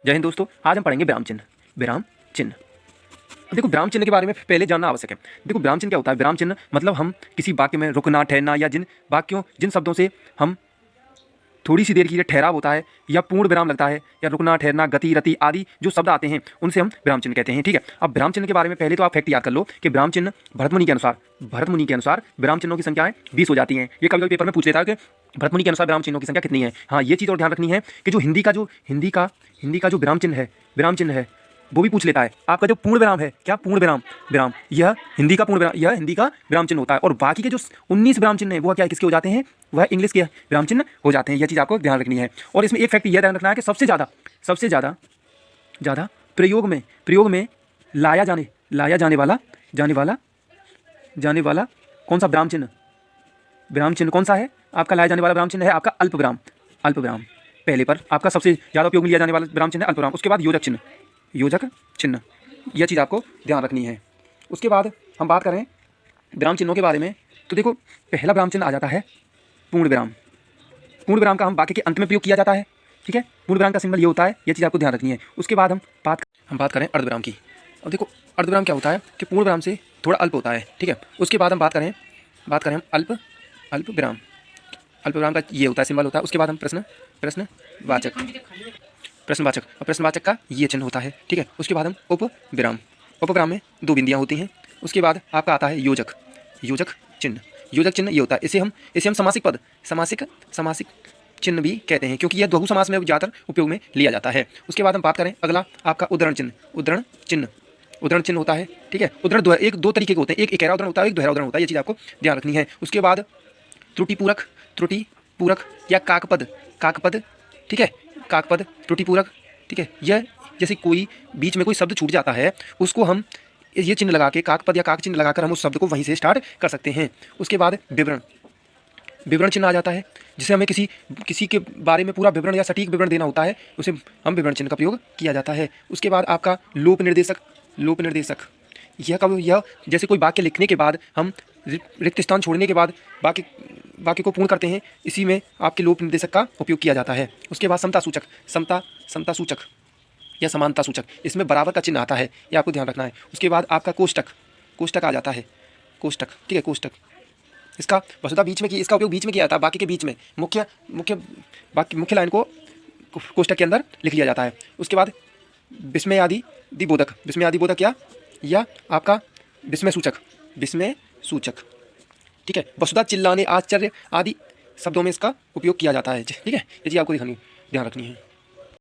जय हिंद दोस्तों, आज हम पढ़ेंगे विराम चिन्ह। विराम चिन्ह। अब देखो, विराम चिन्ह के बारे में पहले जानना आवश्यक है। देखो, विराम चिन्ह क्या होता है? विराम चिन्ह मतलब हम किसी वाक्य में रुकना, ठहरना या जिन शब्दों से हम थोड़ी सी देर के लिए ठहराव होता है या पूर्ण विराम लगता है या रुकना, ठहरना, गति, रति आदि जो शब्द आते हैं उनसे हम विराम चिन्ह कहते हैं। ठीक है। अब विराम चिन्ह के बारे में पहले तो आप फैक्ट याद कर लो कि विराम चिन्ह भरतमुनि के अनुसार विराम चिन्हों की संख्याएं 20 हो जाती हैं। ये कभी कभी पेपर में पूछ लेता है कि भरतमुनि के अनुसार विराम चिन्हों की संख्या कितनी है। हाँ, ये चीज़ और ध्यान रखनी है कि जो हिंदी का जो विराम चिन्ह है वो भी पूछ लेता है। आपका जो पूर्ण विराम है, क्या पूर्ण विराम, यह हिंदी का विराम चिन्ह होता है। और बाकी के जो 19 विराम चिन्ह हैं वो क्या किसके हो जाते हैं? वह इंग्लिश के विराम चिन्ह हो जाते हैं। यह चीज़ आपको ध्यान रखनी है। और इसमें एक फैक्ट यह ध्यान रखना है कि सबसे ज़्यादा प्रयोग में लाया जाने वाला कौन सा विराम चिन्ह कौन सा है? आपका लाया जाने वाला विराम चिन्ह है आपका अल्प विराम। पहले पर आपका सबसे ज़्यादा उपयोग में लिया जाने वाला विराम चिन्ह है अल्प विराम। उसके बाद योजक चिन्ह। यह चीज़ आपको ध्यान रखनी है। उसके बाद हम बात करें विराम चिन्हों के बारे में, तो देखो, पहला विराम चिन्ह आ जाता है पूर्ण विराम। पूर्ण विराम का हम वाक्य के अंत में प्रयोग किया जाता है। ठीक है। पूर्ण विराम का सिंबल ये होता है। यह चीज़ आपको ध्यान रखनी है। उसके बाद हम बात करें अर्धविराम की। अब देखो, अर्धविराम क्या होता है कि पूर्ण विराम से थोड़ा अल्प होता है। ठीक है। उसके बाद हम बात करें हम अल्प विराम। अल्प विराम का ये होता है, सिंबल होता है। उसके बाद हम प्रश्नवाचक का ये चिन्ह होता है। ठीक है। उसके बाद हम उपविराम में 2 बिंदियाँ होती हैं। उसके बाद आपका आता है योजक चिन्ह। ये होता है, इसे हम समासिक चिन्ह भी कहते हैं, क्योंकि यह बहु समास में ज़्यादातर उपयोग में लिया जाता है। उसके बाद हम बात करें अगला आपका उद्धरण चिन्ह होता है। ठीक है। उद्धरण दो तरीके के होते हैं, एक इकहरा उद्धरण होता है, एक दोहरा उद्धरण होता है। ये चीज़ आपको ध्यान रखनी है। उसके बाद त्रुटि पूरक या काकपद। ठीक है। काकपद, त्रुटि पूरक। ठीक है। यह जैसे कोई बीच में कोई शब्द छूट जाता है, उसको हम ये चिन्ह लगा के, काकपद या काक चिन्ह लगाकर हम उस शब्द को वहीं से स्टार्ट कर सकते हैं। उसके बाद विवरण चिन्ह आ जाता है, जिसे हमें किसी के बारे में पूरा विवरण या सटीक विवरण देना होता है, उसे हम विवरण चिन्ह का प्रयोग किया जाता है। उसके बाद आपका लोप निर्देशक। यह जैसे कोई वाक्य लिखने के बाद हम रिक्त स्थान छोड़ने के बाद वाक्य को पूर्ण करते हैं, इसी में आपके लोप निर्देशक का उपयोग किया जाता है। उसके बाद समता सूचक या समानता सूचक, इसमें बराबर का चिन्ह आता है, ये आपको ध्यान रखना है। उसके बाद आपका कोष्टक आ जाता है। ठीक है। कोष्टक इसका वस्तुतः इसका उपयोग बीच में किया जाता है, वाक्य के बीच में मुख्य लाइन को कोष्टक के अंदर लिख लिया जाता है। उसके बाद विस्मयादि बोधक या आपका विस्मय सूचक। ठीक है। वसुधा, चिल्लाने, आश्चर्य आदि शब्दों में इसका उपयोग किया जाता है। ठीक है। ये चीज़ आपको ध्यान रखनी है।